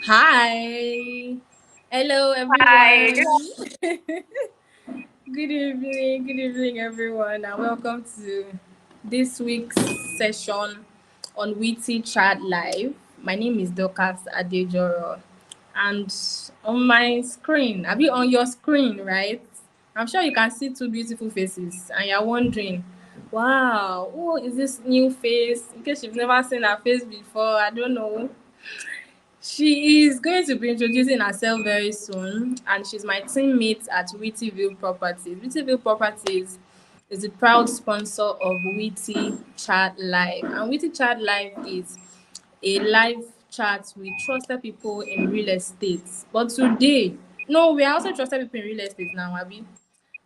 Hi. Hello, Hi, everyone. Good evening, everyone, and welcome to this week's session on Witty Chat Live. My name is Dorcas Adejoro, and on my screen, are you on your screen, right? I'm sure you can see two beautiful faces, and you're wondering, wow, who is this new face? In case you've never seen her face before, I don't know. She is going to be introducing herself very soon, and she's my teammate at Wittyville Properties. Wittyville Properties is the proud sponsor of Witty Chat Live, and Witty Chat Live is a live chat with trusted people in real estate. But today, no, we are also trusted people in real estate now, Abby.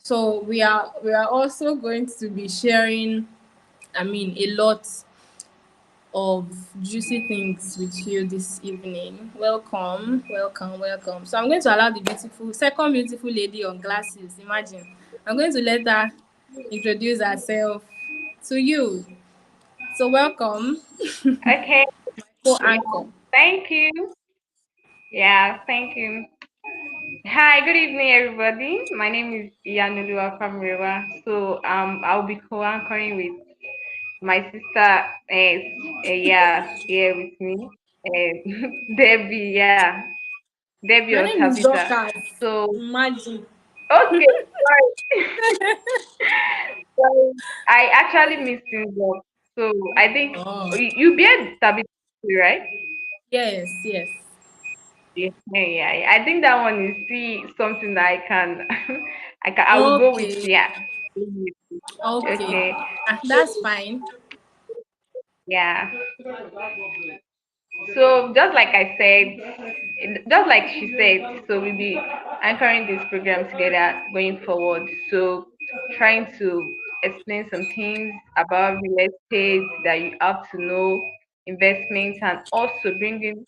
So we are also going to be sharing, a lot of juicy things with you this evening. Welcome, welcome, welcome. So I'm going to allow the second beautiful lady on glasses. Imagine. I'm going to let her introduce herself to you. So welcome, okay. co-anchor. Thank you. Yeah, thank you. Hi, good evening, everybody. My name is Yanulua Famrewa. So, I'll be co-anchoring with my sister, yeah, here with me, Debbie, yeah, Debbie Your or name is Tabitha. Dorcas. So, Imagine. okay, sorry. So, I actually missed things up. So, I think Oh, you bear Tabitha, right? yes, yes. Yeah, yeah, yeah. I think that one is see something that I can, I will go with, Okay, yeah. okay. Okay. That's fine. Yeah. So just like I said, just like she said, so we'll be anchoring this program together going forward. So trying to explain some things about real estate that you have to know, investments, and also bringing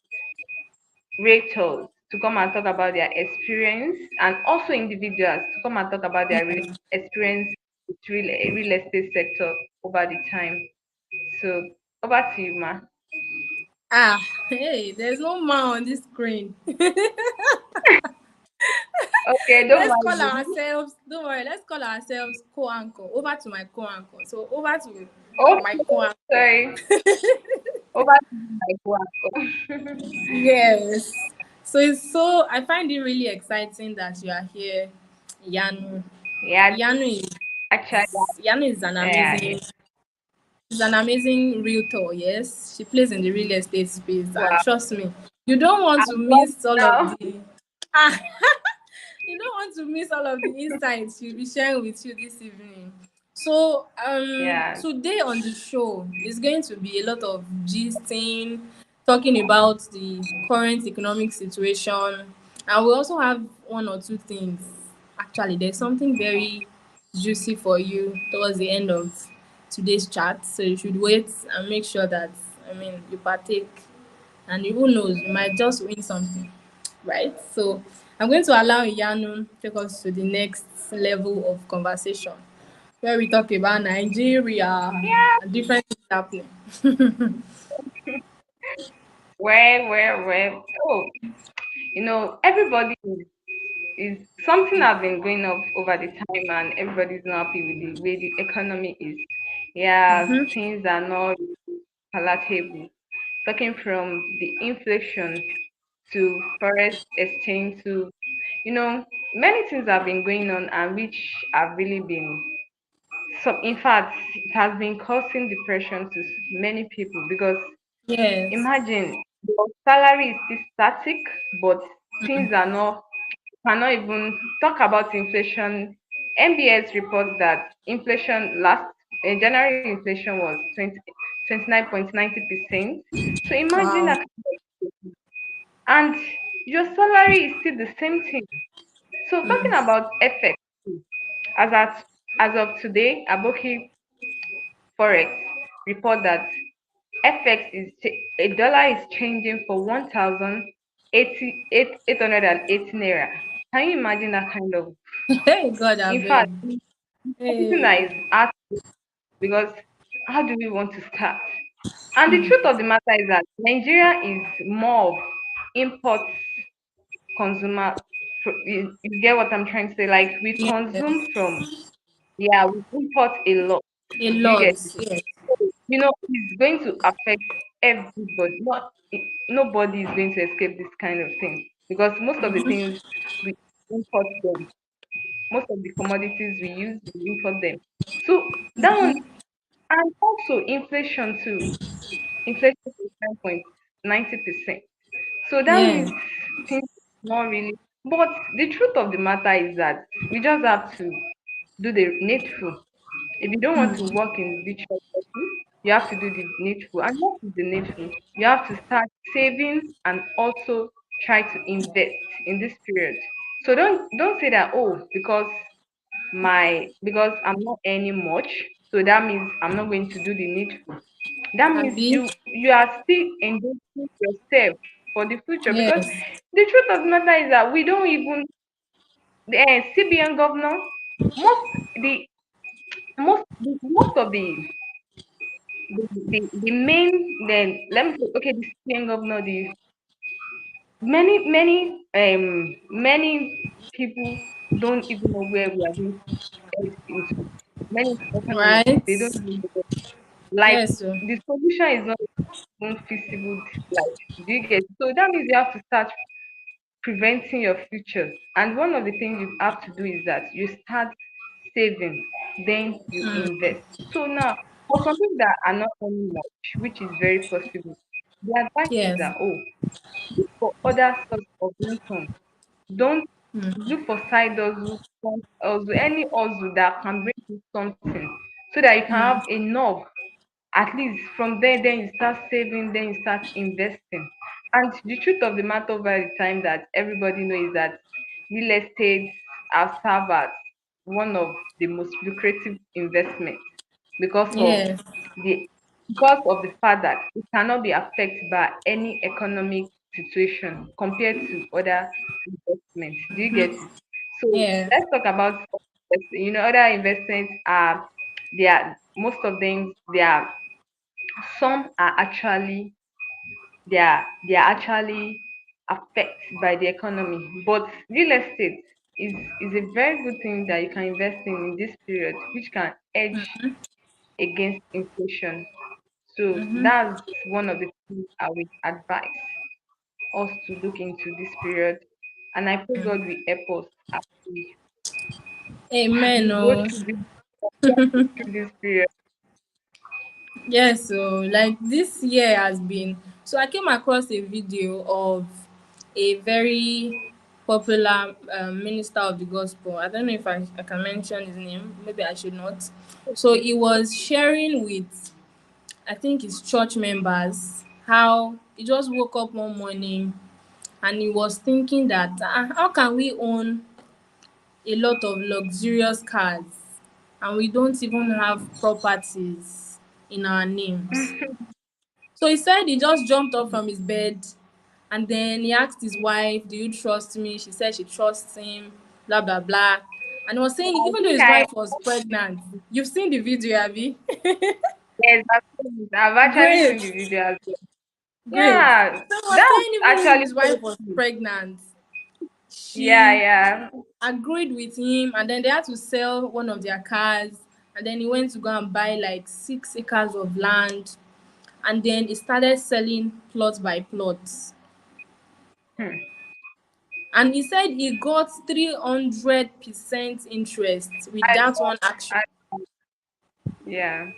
realtors to come and talk about their experience, and also individuals to come and talk about their experience with real estate sector over the time. So over to you, ma. Ah, hey, there's no man on this screen. Okay, don't Let's mind call me. ourselves, don't worry, let's call ourselves co-anchor. Over to my co-anchor. So over to my Okay, co-anchor. sorry. Over to you, my work. Yes. So I find it really exciting that you are here, Yanu. Yeah, Yanu is actually, Yanu is yeah, yeah. an amazing realtor, yes. She plays in the real estate space, and Wow, trust me, you don't want to I'm lost miss all of now. the you don't want to miss all of the insights she'll be sharing with you this evening. So Yeah. today on the show is going to be a lot of gisting, talking about the current economic situation, and we also have one or two things. Actually, there's something very juicy for you towards the end of today's chat, so you should wait and make sure that you partake, and who knows, you might just win something, right? So I'm going to allow Iyanu take us to the next level of conversation where we talk about Nigeria Yeah. and different things happening. Where? Oh, everybody is something have been going up over the time, and everybody's not happy with the way the economy is. Yeah, things are not palatable. Talking from the inflation to forest exchange to, you know, many things have been going on, and which have really been, so in fact it has been causing depression to many people, because Yes. imagine your salary is still static, but things are not, cannot even talk about inflation. MBS reports that inflation last in January, inflation was 29.90%. So imagine Wow. that, and your salary is still the same thing. So talking about effects, as at as of today, Aboki Forex report that a dollar is changing for 1,880 naira. Can you imagine that kind of? Hey, God, I In fact, beg. it's something that is Hey. hard, because how do we want to start? And the truth of the matter is that Nigeria is more of import consumer. You get what I'm trying to say? Like we consume Yes. from, yeah, we import a lot. A Do you lot. get it? Yes. It's going to affect everybody. Nobody is going to escape this kind of thing because most of the things we import them. Most of the commodities we use, we import them. So that one, and also inflation too. Inflation is 9.90%. So that Yeah. means things not really. But the truth of the matter is that we just have to do the needful. If you don't want to work in virtual setting, you have to do the needful. And what is the needful? You have to start saving and also try to invest in this period. So don't say that, oh, because I'm not earning much, so that means I'm not going to do the needful. That means Abi. you are still endorsing yourself for the future because Yes. the truth of the matter is that we don't even the CBN governor most the most of the main then let me say okay the CBN governor the many people don't even know where we are going to head into. Many important Right. ministers they don't even know. Like Yes. So. the solution is not even feasible. Like do you get? So that means you have to start preventing your future. And one of the things you have to do is that you start saving, then you invest. So now, for some people that are not earning much, which is very possible, the advice is Yes. that look for other source of income. Don't look for side hustle, front hustle, any hustle that can bring you something, so that you can have enough at least from there then you start saving then you start investing and the truth of the matter over the time that everybody knows that real estate have served as one of the most lucrative investments because of Yes. the because of the fact that it cannot be affected by any economic situation compared to other investments. Do you get it? So Yeah. let's talk about other investments are they are most of them they are some are actually they are actually affected by the economy but real estate is a very good thing that you can invest in this period which can edge against inflation. So that's one of the things I would advise us to look into this period and I pray God will help us as Amen. we go Oh. through this period. Yes, so like this year has been. So I came across a video of a very popular minister of the gospel. I don't know if I can mention his name. Maybe I should not. So he was sharing with, I think, his church members how he just woke up one morning and he was thinking that how can we own a lot of luxurious cars and we don't even have properties in our names. So he said he just jumped up from his bed and then he asked his wife, "Do you trust me?" She said she trusts him, blah, blah, blah. And he was saying, I even though think his I wife was pregnant, you've seen the video, Abby? yes, I've actually Great, seen the video as well. great. Yeah, So he was that's saying, even if actually his wife so was true. pregnant, Yeah, she yeah. agreed with him and then they had to sell one of their cars and then he went to go and buy like 6 acres of land and then he started selling plot by plot. Hmm. And he said he got 300% interest with I that know. one action. I, yeah,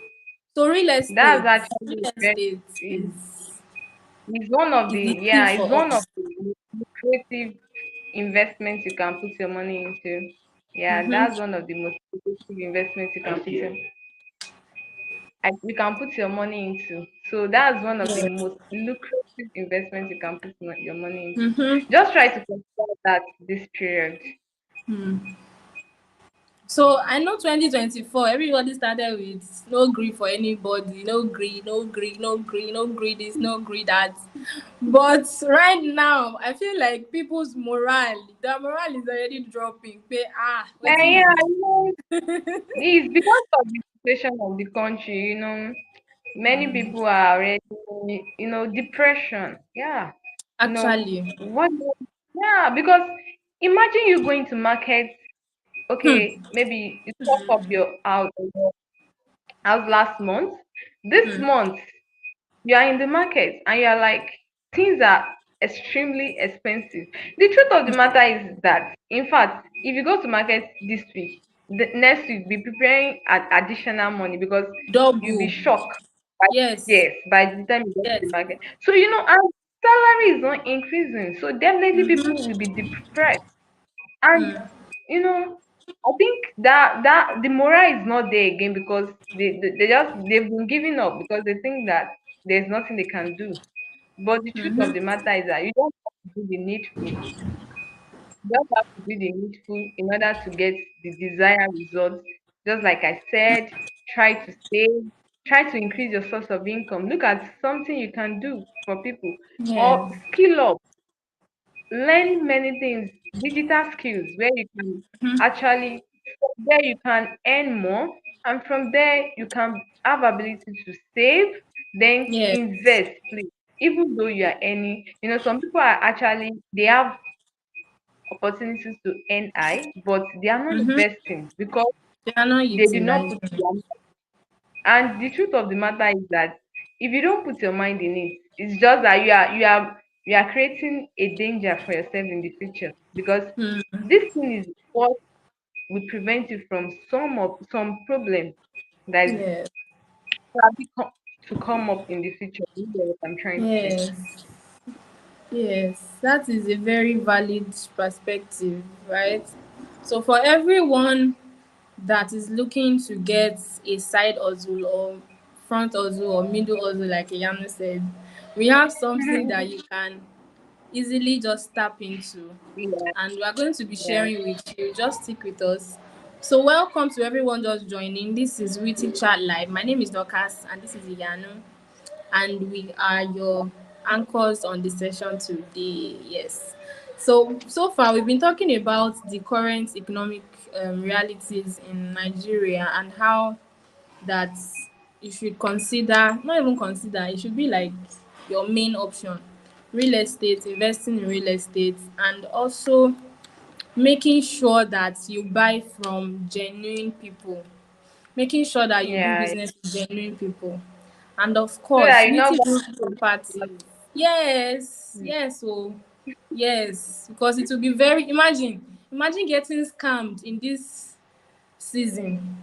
So that's real actually very. estate Is is one of the is the key yeah. It's for one of us. the creative investments you can put your money into. Yeah, that's one of the most creative investments you can put your money into. So that's one of the Yeah. most lucrative investments you can put your money into. Just try to consider that this period. So I know 2024, everybody started with no gree for anybody, no gree, no gree, no gree, no gree this, no gree that. But right now, I feel like people's morale, their morale is already dropping. Pay Yeah, waiting be yeah, this. it's because of the situation of the country. Many people are already, depression. Yeah. You know Actually. what? Yeah, because imagine you going to market. Hmm. Okay, maybe you top up your house last month. This Hmm. month you are in the market and you are like, things are extremely expensive. The truth of the matter is that, in fact, if you go to market this week, the next week be preparing additional money because you'll be Double. shocked by, Yes. yes, by the time you get to Yes. the market. So and salary is not increasing, so definitely Mm-hmm. people will be depressed. And Mm. you know I think that the morale is not there again because they've been giving up because they think that there's nothing they can do. But the truth of the Mm-hmm. matter is that you don't have to do the needful. You just have to do the needful in order to get the desired results. Just like I said, try to save, try to increase your source of income. Look at something you can do for people, or Yes. skill up, learn many things, digital skills where you can actually, from there you can earn more, and from there you can have ability to save, then Yes. invest, please. Even though you are earning, some people are actually, they have opportunities to earn high, but they are not Mm-hmm. investing because They are not they do not utilizing put it. their, and the truth of the matter is that if you don't put your mind in it, it's just that you are creating a danger for yourself in the future, because Mm. this thing is what will prevent you from some problems that is Yes. probably to come up in the future. You know what I'm trying to say? Yes. Yes. That is a very valid perspective, right? So for everyone that is looking to get a side hustle or front hustle or middle hustle, like Yano said, we have something that you can easily just tap into, Yeah, and we are going to be yeah. sharing with you. Just stick with us. So welcome to everyone just joining. This is Witty Chat Live. My name is Dorcas and this is Iyanu, and we are your anchors on the session today. Yes. So far we've been talking about the current economic realities in Nigeria and how that you should consider, not even consider, it should be like your main option. Real estate, investing in real estate, and also making sure that you buy from genuine people, making sure that you do Yeah, business with genuine people. And of so that course, you know Witty Group Properties. Yes, what. yes, oh, yes, because it will be very, imagine getting scammed in this season.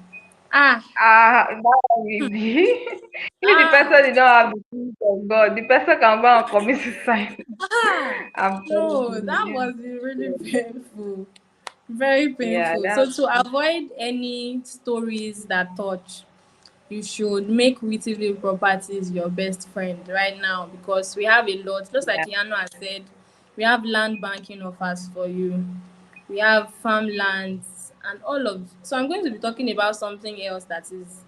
Ah, That one easy. If the ah, person did not have the peace of God, the person can go and commit suicide. ah. I'm telling No, that you. must be really painful. Very Yeah, painful. that's So to avoid any stories that touch, you should make Wittyville Properties your best friend right now, because we have a lot. Just like yeah, Yano has said, we have land banking offers for you. We have farmlands and all of. So I'm going to be talking about something else that is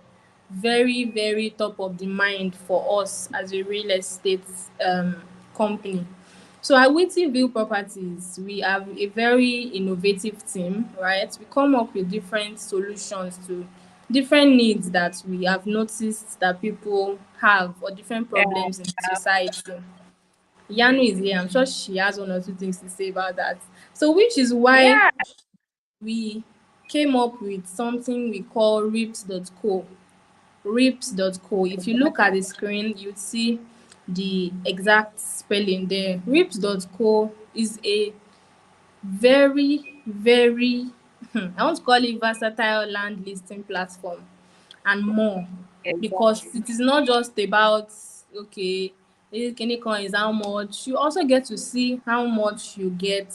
very, very top of the mind for us as a real estate company. So at Wittyville Properties, we have a very innovative team, right? We come up with different solutions to different needs that we have noticed that people have, or different yeah, problems in society. Yanu is here. I'm sure she has one or two things to say about that. So which is why yeah. we came up with something we call rips.co. Rips.co. If you look at the screen, you'd see the exact spelling there. Rips.co is a very, very, I want to call it versatile land listing platform and more, because Exactly. it is not just about, okay, this Kinecon is how much. You also get to see how much you get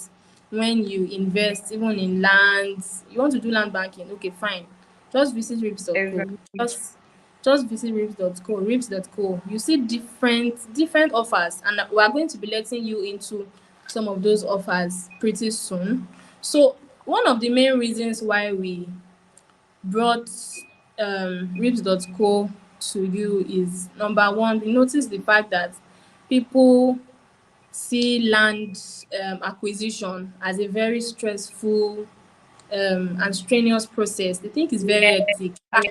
when you invest, even in lands. You want to do land banking, okay, fine. Just visit rips.co. Exactly. Just just visit rips.co, rips.co. You see different offers, and we are going to be letting you into some of those offers pretty soon. So one of the main reasons why we brought rips.co to you is, number one, we notice the fact that people see land acquisition as a very stressful and strenuous process. They think it's very Yeah, hectic. yeah.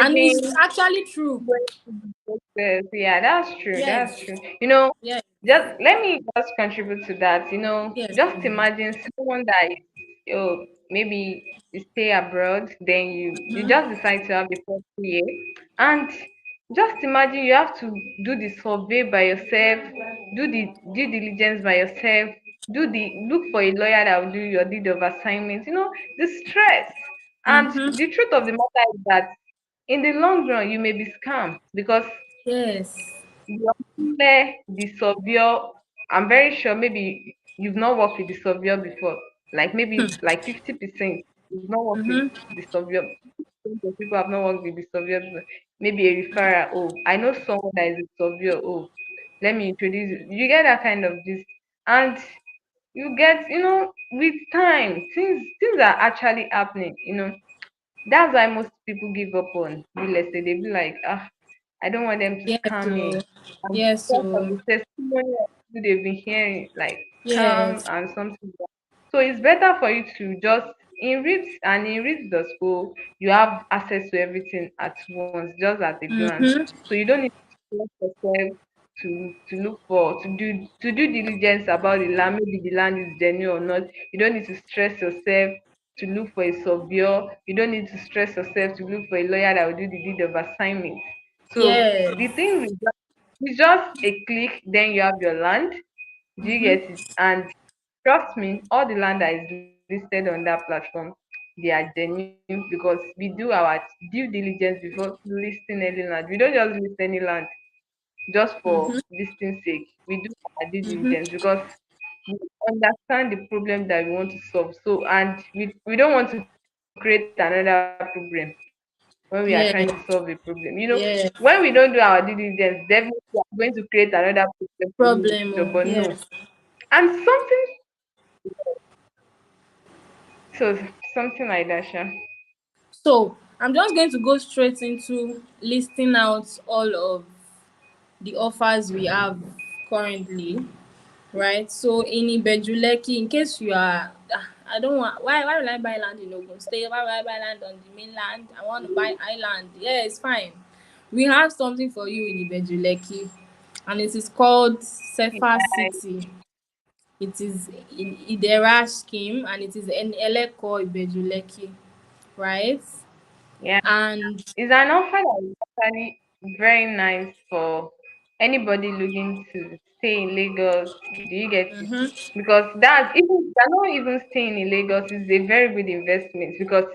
And it's Imagine actually true. going through the process. Yeah, that's true. That's Yes, true. yes. just let me just contribute to that. Yes, Just please. imagine someone that is, maybe you stay abroad, then you just decide to have the first year, and just imagine you have to do the survey by yourself, do the due diligence by yourself, look for a lawyer that will do your deed of assignment. The stress. And Mm-hmm. the truth of the matter is that in the long run you may be scammed because Yes. where the surveyor, I'm very sure maybe you've not worked with the surveyor before. Like maybe like 50%, you've not worked with Mm-hmm. the surveyor. Of people have not worked with the surveyor before. Maybe a referral. Oh, I know someone that is a surveyor. Oh, let me introduce you. You get that kind of this, and you get, with time, things are actually happening. That's why most people give up on real estate. They be like, I don't want them to Yes, scam so me. And yes, because of so the testimony of people they've been hearing, like scam yes. and something like that. So it's better for you to just in REITs the school, you have access to everything at once, just at a glance. Mm-hmm. So you don't need to stress yourself to look for to do diligence about the land. Maybe the land is genuine or not. You don't need to stress yourself to look for a surveyor. You don't need to stress yourself to look for a lawyer that will do the deed of assignment. So Yes. the thing is just a click, then you have your land. Do you Mm-hmm. get it? And trust me, all the land that is listed on that platform, they are genuine because we do our due diligence before listing any land. We don't just list any land just for Mm-hmm. listing sake. We do our due Mm-hmm. diligence because we understand the problem that we want to solve. So, and we don't want to create another problem when we are trying to solve a problem. Yes. When we don't Yes. do our due diligence, definitely we are going to create another problem for you in the future. But Problem. no. Oh, yes. And something like that, sure. So I'm just going to go straight into listing out all of the offers we have currently, right? So in Ibejuleki, in case you are, I don't want, why will I buy land in Ogun State? Why will I buy land on the mainland? I want to buy island. Yeah, it's fine. We have something for you in Ibejuleki, and it is called Sefa City. It is in Idera scheme, and it is in Eleko Ibejuleki, right? Yeah. And It's an offer that is actually very nice for anybody looking to stay in Lagos. Do you get it? mm-hmm, Because that's even they're not even staying in Lagos is a very good investment because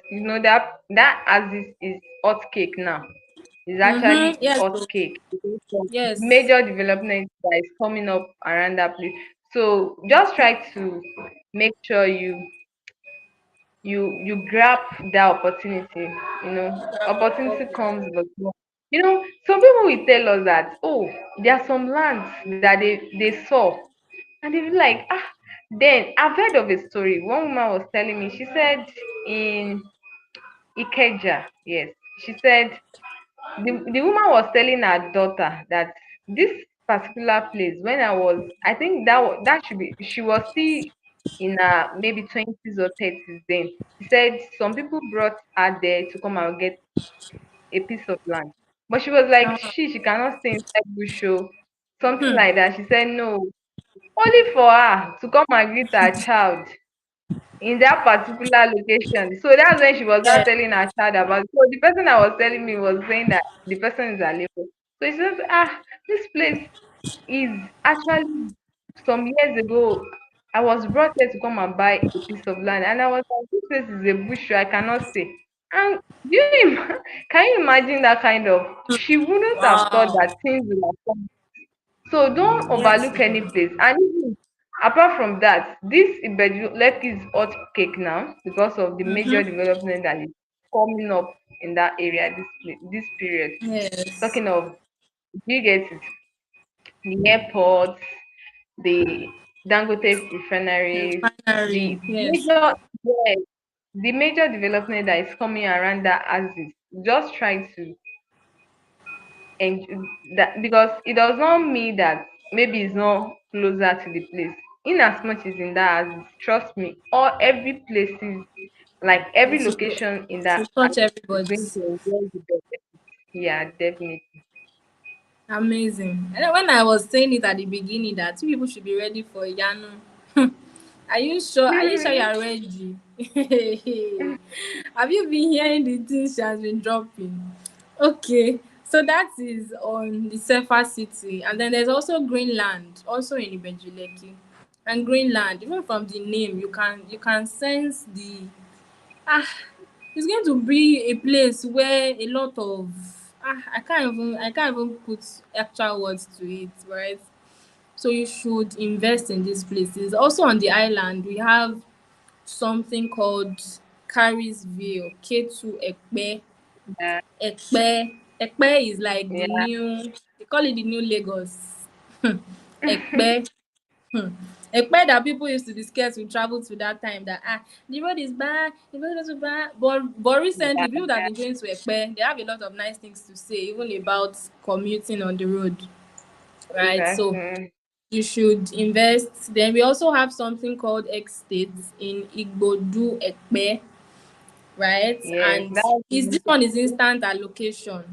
that as is hot cake now. It's mm-hmm, actually yes, hot so, cake because of yes, major development that is coming up around that place. So just try to make sure you grab that opportunity. Opportunity comes but some people will tell us that, oh, there are some lands that they saw and they be like, then I've heard of a story. One woman was telling me, she said in Ikeja, yes, she said the woman was telling her daughter that this particular place, when I think that should be, she was still in her maybe 20s or 30s then. She said some people brought her there to come and get a piece of land. But she was like, uh, she cannot stay inside bush show, something like that. She said no, only for her to come and greet her child in that particular location. So that's when she was not yeah, telling her child about it. So the person that was telling me was saying that the person is a label. So she said, this place is actually some years ago. I was brought here to come and buy a piece of land, and I was like, this place is a bush, I cannot stay. And can you imagine that kind of? She wouldn't have thought wow, that things would have come. So don't yes, overlook any place. And even apart from that, this Lekki is hot cake now because of the major mm-hmm, development that is coming up in that area this period. yes, Talking of, do you get it? The airports, the Dangote refineries, refinery, the yes, major yes, the major development that is coming around that axis. Just try to and that because it does not mean that maybe it's not closer to the place. In as much as in that as trust me, all every places like every it location in will that touch axis is everybody. going to enjoy the benefit. Yeah, definitely. Amazing. And then when I was saying it at the beginning that two people should be ready for Yanu, are you sure? Are you sure you are ready? Have you been hearing the things she has been dropping? Okay, so that is on the Surfer City, and then there's also Greenland, also in Ibejuleki. And Greenland, even from the name, you can sense the ah it's going to be a place where a lot of I can't even put actual words to it, right? So you should invest in these places. Also on the island, we have something called Carisville, K2 Ekpe. Yeah, Ekpe. Ekpe is like the yeah. new, they call it the new Lagos. Ekpe. Hmm. Ekpe that people used to be scared to travel to that time, that the road is bad, the road is bad. But recently people that have Yeah, been going to Ekpe, they have a lot of nice things to say, even about commuting on the road, right? So exactly. you should invest. Then we also have something called X States in Igbodu Ekpe, right? Yes, And that's is this one is instant allocation.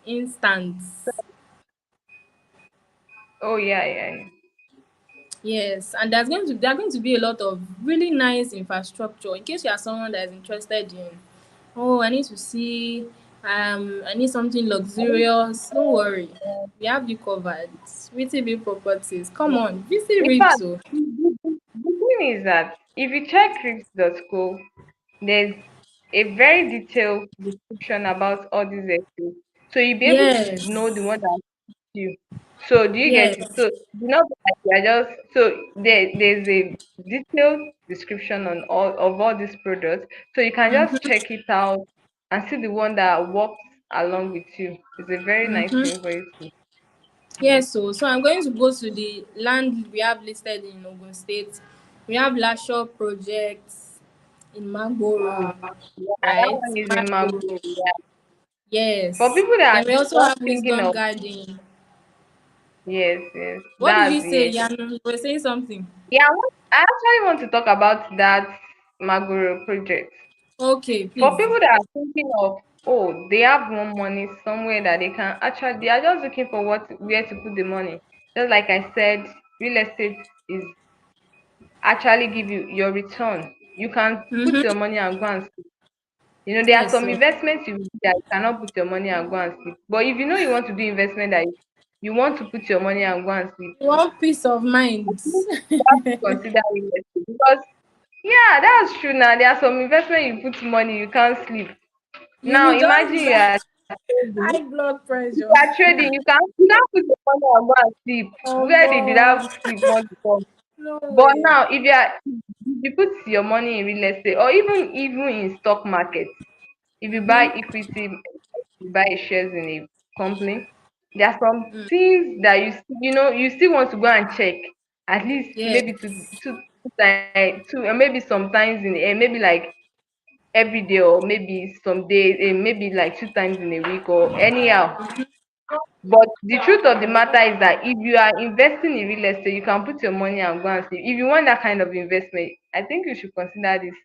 Instant. oh yeah, yeah, yeah. Yes, and there are going to be a lot of really nice infrastructure in case you are someone that is interested in, oh, I need to see, I need something luxurious. Don't worry, we have you covered. VTB Properties. Come on, visit In fact, Ripso. the thing is that if you check Rips.co, there's a very detailed description about all these essays. So you'll be able to know the Yes, one that you. So do you get it? yes. So do not be like you are just so there's a detailed description on all these products. So you can just Mm-hmm, check it out and see the one that works along with you. It's a very nice mm-hmm. thing for you to know. Yes, so I'm going to go to the land we have listed in Ogun State. We have Lashaw projects in Magboro, Yeah, that right? one is in Mambo. Magboro. Yeah. For Yes. people that Then are we also just have thinking Wisdom of Garden. yes, yes, What did you that's say, yes. Yanu? You were saying something. Yeah, I actually want to talk about that Maguro project. Okay, For please. people that are thinking of, oh, they have more money somewhere that they can actually, they are just looking for where to put the money. Just like I said, real estate is actually give you your return. You can put your Mm-hmm. money and go and sleep. You know, there are Yes, some so investments you do that you cannot put your money and go and sleep. But if you know you want to do investment that you want to put your money and go and sleep, you want peace of mind. you have to consider real estate because yeah, that's true. Now there are some investment you put money you can't sleep. You Now will imagine just you are trading. high blood If pressure. you are trading, you can't put your money and go and sleep. Oh, Where did that sleep want to come? no But way. now if you put your money in real estate or even in stock market, if you buy Mm-hmm. equity, you buy shares in a company, there are some things that you still want to go and check at least maybe Yes. two maybe sometimes maybe like every day or maybe some days maybe like two times in a week or anyhow. But the truth of the matter is that if you are investing in real estate, you can put your money and go and see. If you want that kind of investment, I think you should consider this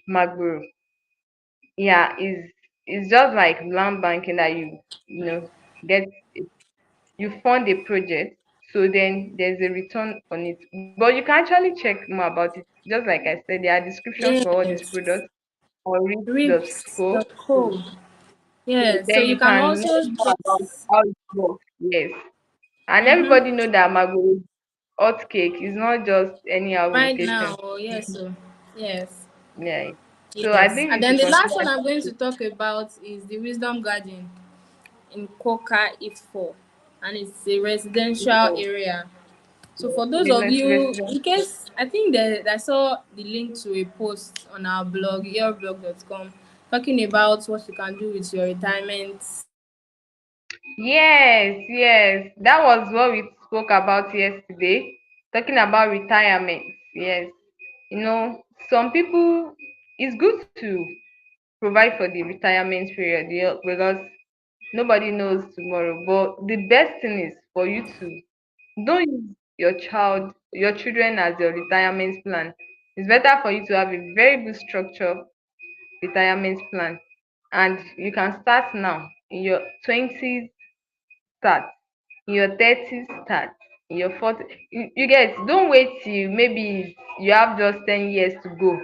Magboro. Yeah, is just like land banking that get you fund a project, so then there's a return on it. But you can actually check more about it. Just like I said, there are descriptions for all these Yes. products on Reach.co. So Rips.com. Yes. So then you you can can know also more check. about how it works. Yes. And Mm-hmm. everybody know that Mago hot cake is not just anyhow Right now, location. oh, yes, so yes. Yeah. So I Yes. think And you then should the consider last one I'm going to talk about is the Wisdom Garden in Koka Ifo, and it's a residential oh, area. So for those of business you, resident. in case I think that I saw the link to a post on our blog, yourblog.com, talking about what you can do with your retirement. Yes, yes. That was what we spoke about yesterday. Talking about retirement. Yes. Some people it's good to provide for the retirement period, because nobody knows tomorrow. But the best thing is for you to don't use your children as your retirement plan. It's better for you to have a very good structure retirement plan, and you can start now in your 20s start. in your 30s start, in your 40s. You get, don't wait till maybe you have just 10 years to go,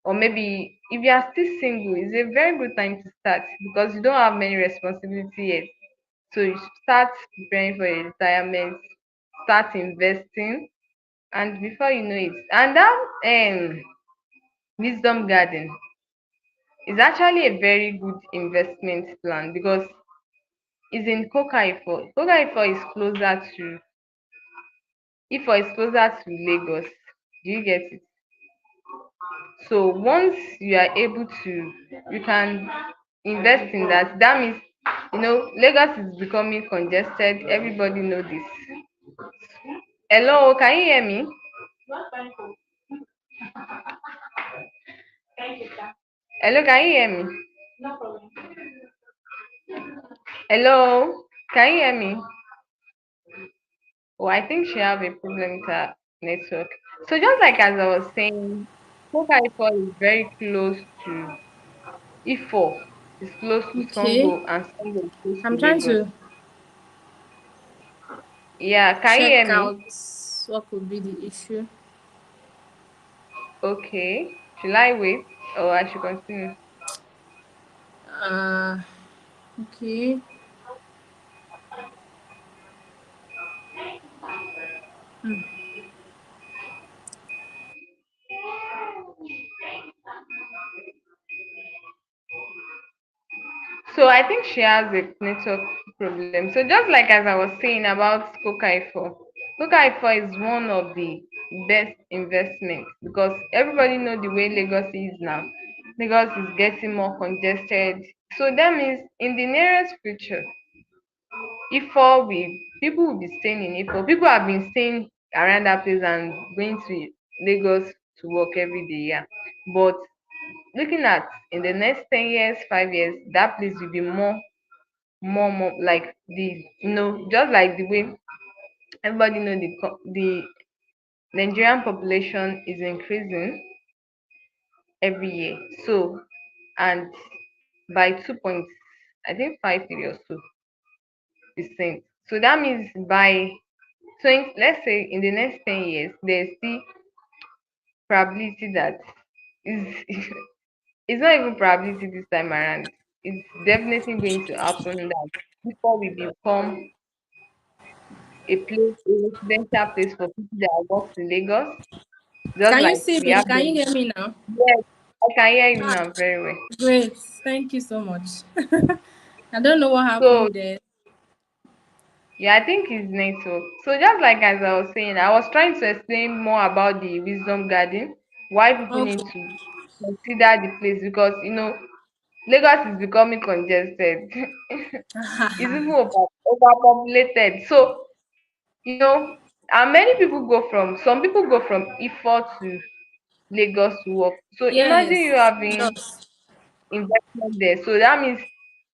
or maybe if you are still single, it's a very good time to start because you don't have many responsibility yet. So you start preparing for your retirement, start investing, and before you know it, and that wisdom garden is actually a very good investment plan because it's in Coca Ifo. Coca Ifo is closer to Ifo is closer to Lagos. Do you get it? So once you are able to, you can invest in that. That means, Lagos is becoming congested. Everybody know this. Hello, can you hear me? Hello, can you hear me? Hello, can you hear me? Oh, I think she have a problem with her network. So just like as I was saying, Coca Ifo is very close to Ifo. It's close to Okay. Songo, and Songo is close to I'm trying Lagos. to Yeah, can you check hear out me? what could be the issue. Okay. Should I wait or I should continue? Uh, okay. So I think she has a network problem. So just like as I was saying about Coca Ifo is one of the best investments because everybody know the way Lagos is now. Lagos is getting more congested. So that means in the nearest future, Ifo will people will be staying in Ifo. People have been staying around that place and going to Lagos to work every day. Yeah, but looking at in the next 10 years, 5 years, that place will be more like just like the way everybody know the Nigerian population is increasing every year. So and by 2 point I think 53 or so percent. So that means by 20, let's say in the next 10 years, there's still probability that is it's not even probability this time around. It's definitely going to happen that before we become a residential place for people that work in Lagos, just Can you like see we me? have Can you them. hear me now? Yes, I can hear you Ah, now very well. great. Thank you so much. I don't know what So happened there. yeah, I think it's network. So just like as I was saying, I was trying to explain more about the wisdom garden, why people need Okay. to consider the place because Lagos is becoming congested. It's even overpopulated. So, and many people go from some people go from Ifo to Lagos to work. So imagine you Yes, it having does. investment there. So that means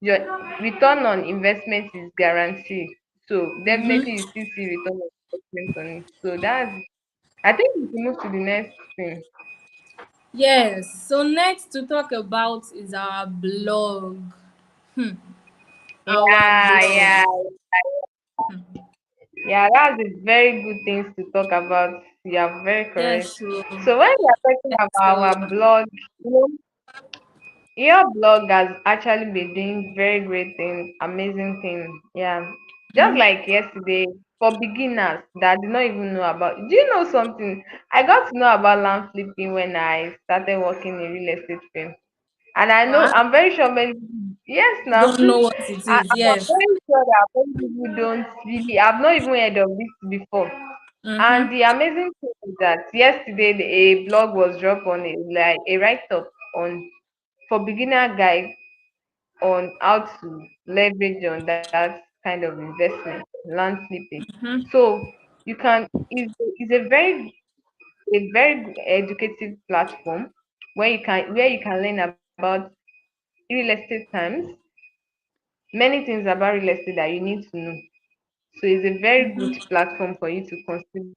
your return on investment is guaranteed. So definitely you still see return on investment on it. So that's I think we can move to the next thing. Yes. So next to talk about is our blog. Hmm. Our Yeah, blog. yeah, yeah. That's a very good things to talk about. You are very correct. Yes. So, So when we are talking yes, about so our blog, your blog has actually been doing very great thing, amazing thing. Yeah. Just like yesterday, for beginners that did not even know about. Do you know something? I got to know about land flipping when I started working in real estate firm. And I know wow. I'm very sure many people, yes now. Don't know what it is. I'm Yes. very sure that many people don't really I've not even heard of this before. Mm-hmm. And the amazing thing is that yesterday a blog was dropped on like a write-up on for beginner guide on how to leverage on that kind of investment, land flipping. So you can is a very good educative platform where you can learn about real estate terms, many things about real estate that you need to know. So it's a very good platform for you to consider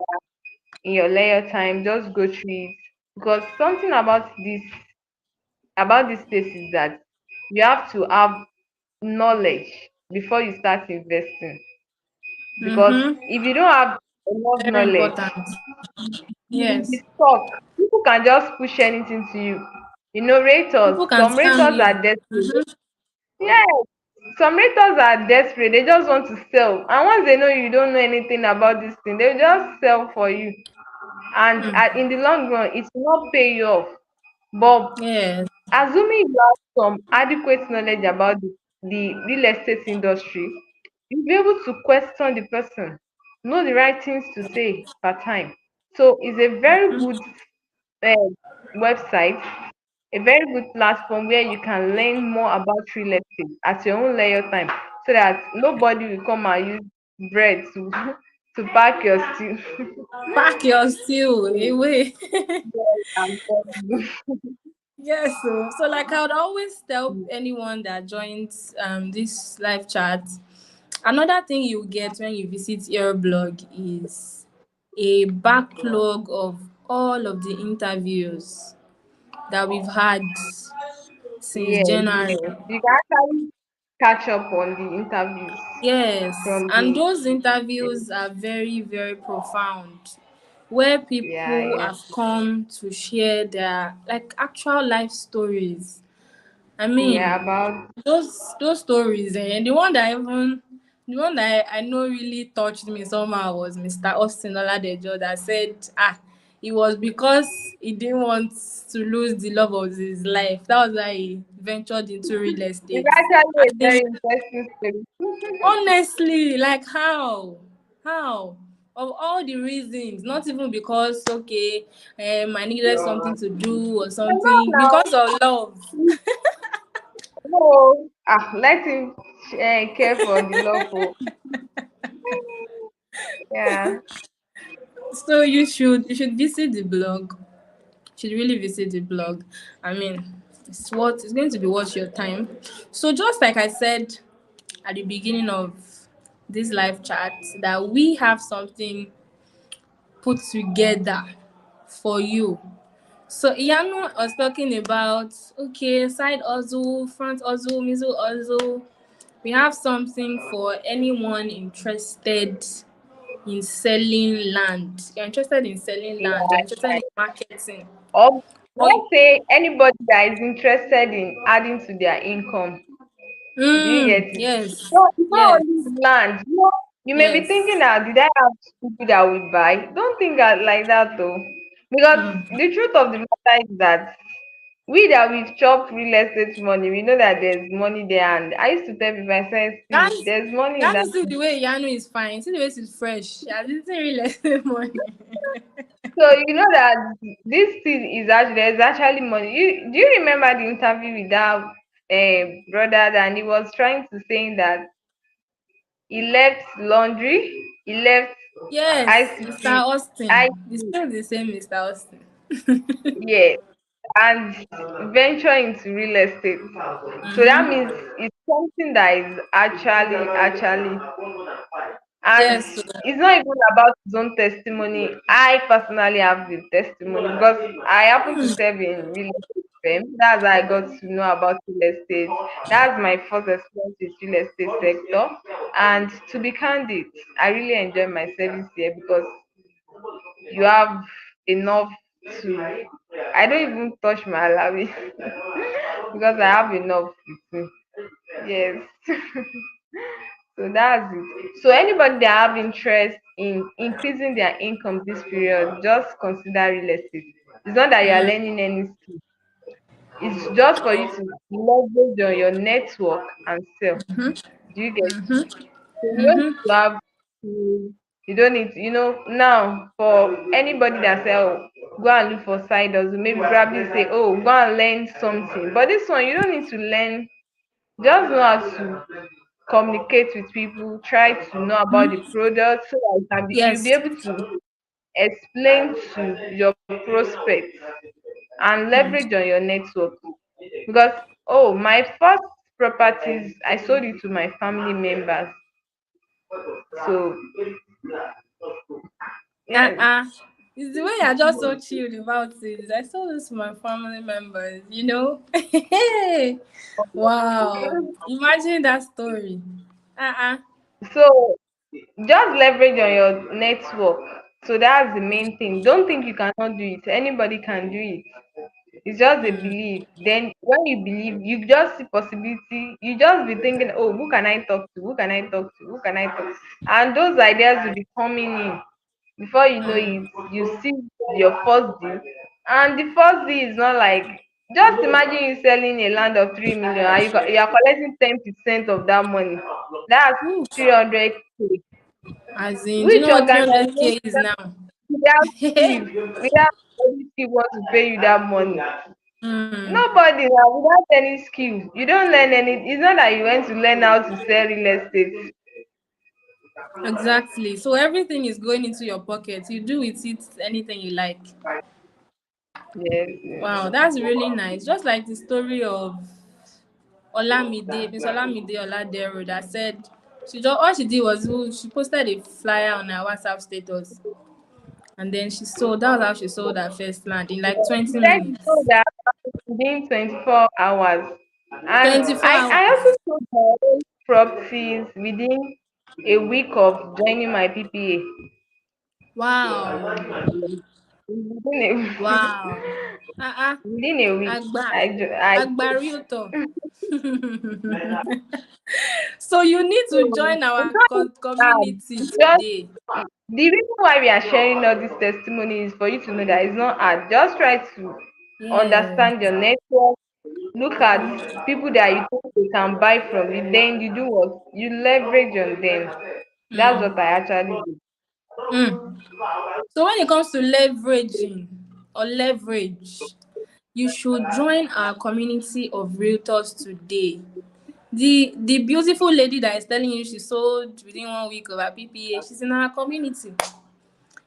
in your leisure time. Just go through it because something about this place is that you have to have knowledge before you start investing. because Mm-hmm. if you don't have enough Very knowledge, important. you will be Yes. stuck. People can just push anything to you. You know, raters, People can some scam raters are you. desperate. Mm-hmm. Yes, some raters are desperate. They just want to sell. And once they know you don't know anything about this thing, they'll just sell for you. And Mm. in the long run, it will not pay you off. But Yes. assuming you have some adequate knowledge about the real estate industry, you'll be able to question the person, know the right things to say per time. So it's a very good uh, website, a very good platform where you can learn more about real estate at your own leisure time, so that nobody will come and use bread to to pack your stew. Pack your steel away. Yes, I'm telling Yes, so like I would always tell anyone that joins this live chat, another thing you get when you visit your blog is a backlog of all of the interviews that we've had since yes, January. yes. You can actually catch up on the interviews Yes, from and the those interviews are very, very profound, where yeah, people yeah, have come to share their like actual life stories. I mean, yeah, about those stories, and the one that I know really touched me somehow was Mr. Austin Oladejo that said, it was because he didn't want to lose the love of his life. That was why he ventured into real it's estate. actually As a very in, interesting story. honestly, like how of all the reasons, not even because okay, I needed something to do or No, something, now, because of love. no, let him care for the love for yeah. So you should visit the blog. You should really visit the blog. I mean, it's going to be worth your time. So just like I said at the beginning of this live chat, that we have something put together for you. So Iyanu was talking about okay, side hustle, front hustle, middle hustle. We have something for anyone interested in selling land. You're interested in selling land, you're Yeah, interested in marketing. or Or let's say anybody that is interested in adding to their income. Do you get it? yes. So it's not Yes. only land. You know, you may be thinking Yes. now, did I have people that will buy? Don't think like that though. Because Mm. the truth of the matter is that we that we've chopped real estate money, we know that there's money there. And I used to tell people, I said, see, Guys, there's money in guys, that. see the way Yanu is fine. See the way she's fresh. She has eaten real estate money. So you know that this thing is actually there's actually money. Do you remember the interview with that brother and he was trying to saying that he left laundry, he left Yes, Mr. ICT, Austin. It's IT, still the same Mr. Austin. yes, and venture into real estate. So that Mm-hmm. means it's something that is actually, and Yes. So, it's not even about his own testimony. I personally have the testimony because I happen to serve in real estate firm. That's how I got to know about real estate. That's my first experience with real estate sector. And to be candid, I really enjoy my service here because you have enough to I don't even touch my allowance because I have enough with me. Yes. So that's it. So anybody that have interest in increasing their income this period, just consider real estate. It's not that you are mm, learning any skill. It's just for you to leverage on your network and sell. Do you get? So you don't need mm-hmm. to have to, you don't need to, now for anybody that say, oh, go and look for side hustle, maybe probably say, oh, go and learn something. But this one, you don't need to learn, just know how to communicate with people, try to know about the product so that you'll be Yes. able to explain to your prospects and Mm. leverage on your network. Because, oh, my first properties, I sold it to my family members. So, yes. Uh-uh. It's the way you're just so chilled about it. I saw this to my family members. Wow. Imagine that story. Uh-uh. So just leverage on your network. So that's the main thing. Don't think you cannot do it. Anybody can do it. It's just a Hmm. belief. Then when you believe, you just see possibility. You just be thinking, oh, who can I talk to? Who can I talk to? Who can I talk to? And those ideas will be coming in. Before you know Hmm. it, you see your first deal. And the first deal is not like, just imagine you selling a land of 3 million and you are collecting 10% of that money. That's Ooh. 300K. As in, do you Which know what organization 300K is now? without Steve, without any Steve wants to pay you that money? Hmm. Nobody now, without any skills. You don't learn any. It's not that you went to learn how to sell real estate. Exactly. So everything is going into your pocket. You do with it anything you like. Yes, Wow, yes. that's really nice. Just like the story of Miss Olamide Oladero that said she just all she did was she posted a flyer on her WhatsApp status and then she sold. That was how she sold her first land in like She 20 said she sold minutes. that within 24 hours. And 24 I hours. also sold my own properties within a week of joining my PPA. Wow. Within Wow. Uh-uh. within a week, Agba. I Agba Ryuto. So you need to join it's our not hard. community Just today. the reason why we are sharing all these testimonies is for you to know that it's not hard. Just try to Yes. understand your network. Look at people that you think they can buy from you. Then you do what? You leverage on them. That's Mm. what I actually do. Mm. So when it comes to leveraging or leverage, you should join our community of realtors today. The beautiful lady that is telling you she sold within 1 week of her PPA, she's in our community.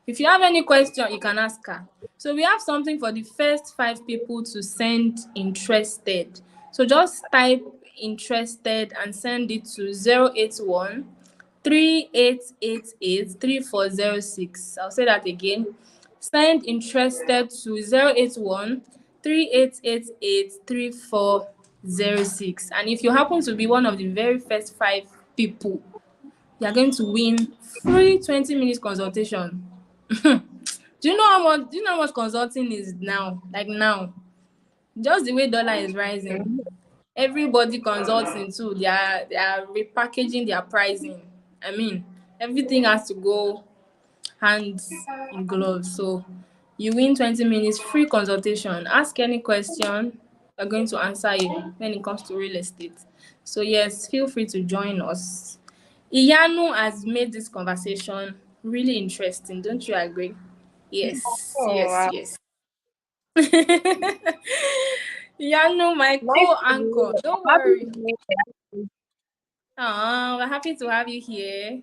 If you have any question, you can ask her. So we have something for the first 5 people to send interested. So just type interested and send it to 081 3888 3406. I'll say that again. Send interested to 081 3888 3406. And if you happen to be one of the very first 5 people, you are going to win free 20 minutes consultation. Do you know how much consulting is now? Like now, just the way dollar is rising, Mhm. everybody consulting too. They are repackaging their pricing. I mean, everything has to go hands in gloves. So you win 20 minutes free consultation. Ask any question. We're going to answer you when it comes to real estate. So yes, feel free to join us. Iyanu has made this conversation really interesting. Don't you agree? Yes, Oh, yes, wow. yes. Iyanu, my Nice to co-anchor. meet you. Don't I'm happy worry. to meet you. We're happy to have you here.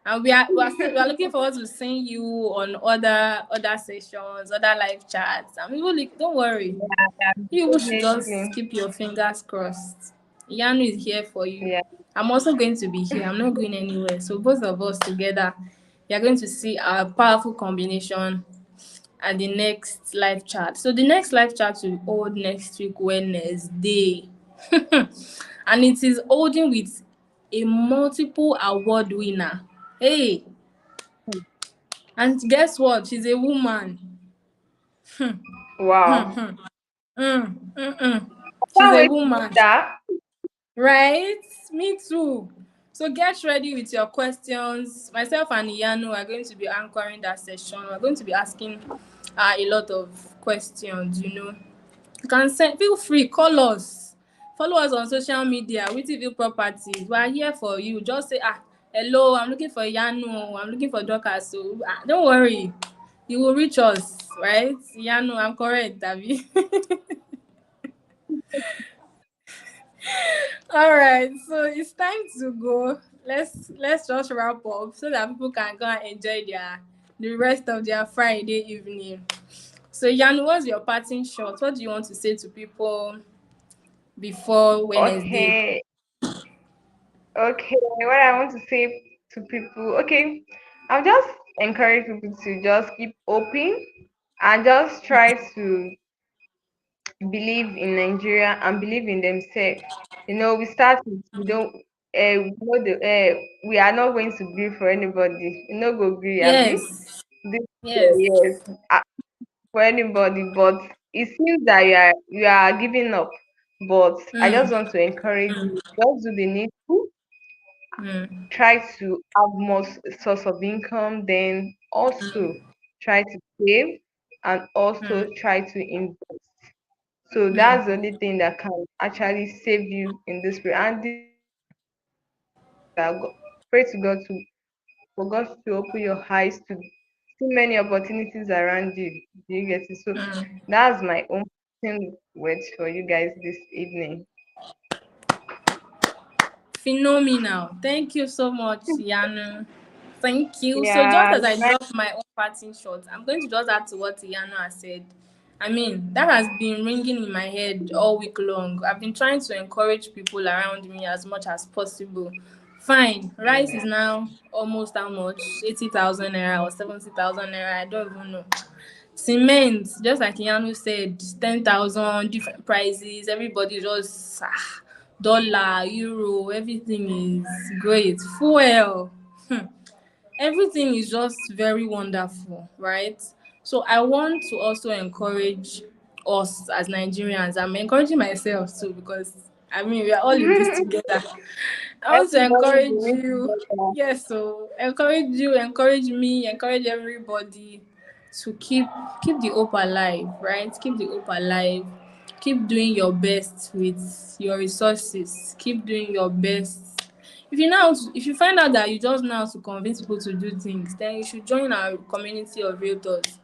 And we are looking forward to seeing you on other sessions, other live chats. And we will don't worry. Yeah, You should just definitely. keep your fingers crossed. Yanu is here for you. Yeah. I'm also going to be here. I'm not going anywhere. So both of us together, we are going to see our powerful combination at the next live chat. So the next live chat will hold next week Wednesday. And it is holding with a multiple award winner. Hey, and guess what? She's a woman. Wow. She's Can't a wait to do woman. that. Right? Me too. So get ready with your questions. Myself and Iyanu are going to be anchoring that session. We're going to be asking a lot of questions, you know. You can send, feel free, call us. Follow us on social media, Wittyville Properties. We are here for you. Just say, hello, I'm looking for Iyanu. I'm looking for Dorcas. So don't worry. You will reach us, right? Iyanu, I'm correct, Abby. All right, so it's time to go. Let's just wrap up so that people can go and enjoy the rest of their Friday evening. So Jan, what's your parting shot? What do you want to say to people before Wednesday? Okay. Okay. What I want to say to people. Okay. I'll just encourage people to just keep open and just try to believe in Nigeria and believe in themselves. We start with we don't we are not going to agree for anybody. You know, go agree, Abby. Yes. This Yes. yes, for anybody. But it seems that you are giving up. But I just Mm, want to encourage you. Just do the needful. mm, Try to have more source of income. Then also try to save and also mm, try to invest. So that's the mm, only thing that can actually save you in this period. And the that pray to God to for God to open your eyes to see many opportunities around you. Do you get it? So mm. that's my own words for you guys this evening. Phenomenal. Thank you so much, Yanu. Thank you. So just Yeah, as I drop my own parting shot, I'm going to just add to what Yanu has said. I mean, that has been ringing in my head all week long. I've been trying to encourage people around me as much as possible. Fine, rice is now almost how much? 80,000 naira or 70,000 naira. I don't even know. Cement, just like Yanu said, 10,000, different prices. Everybody just dollar, euro, everything is great. Fuel, everything is just very wonderful, right? So I want to also encourage us as Nigerians. I'm encouraging myself too because I mean we are all in this together. I want to everybody encourage doing you. better. Yes, so encourage you, encourage me, encourage everybody to keep the hope alive, right? Keep the hope alive. Keep doing your best with your resources. Keep doing your best. If you find out that you just know how to convince people to do things, then you should join our community of realtors.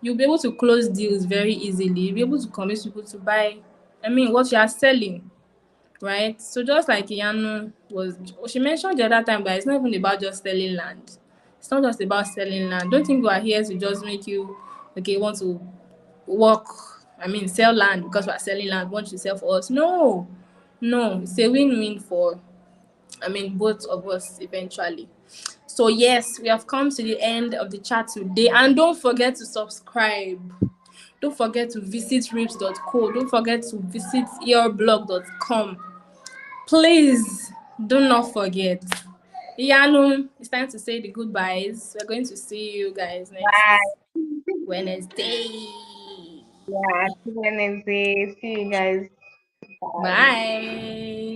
You'll be able to close deals very easily. You'll be able to convince people to buy, I mean, what you are selling, right? So just like Iyanu she mentioned the other time that it's not even about just selling land. It's not just about selling land. Don't think we are here to just make you okay want to work. I mean, sell land because we are selling land. Want you to sell for us? No, no. It's a win-win for I mean both of us eventually. So yes, we have come to the end of the chat today, and don't forget to subscribe. Don't forget to visit rips.co. Don't forget to visit earblog.com. Please do not forget. Yanu, it's time to say the goodbyes. We're going to see you guys next Bye. Wednesday. Yeah, see you Wednesday. See you guys. Bye. Bye.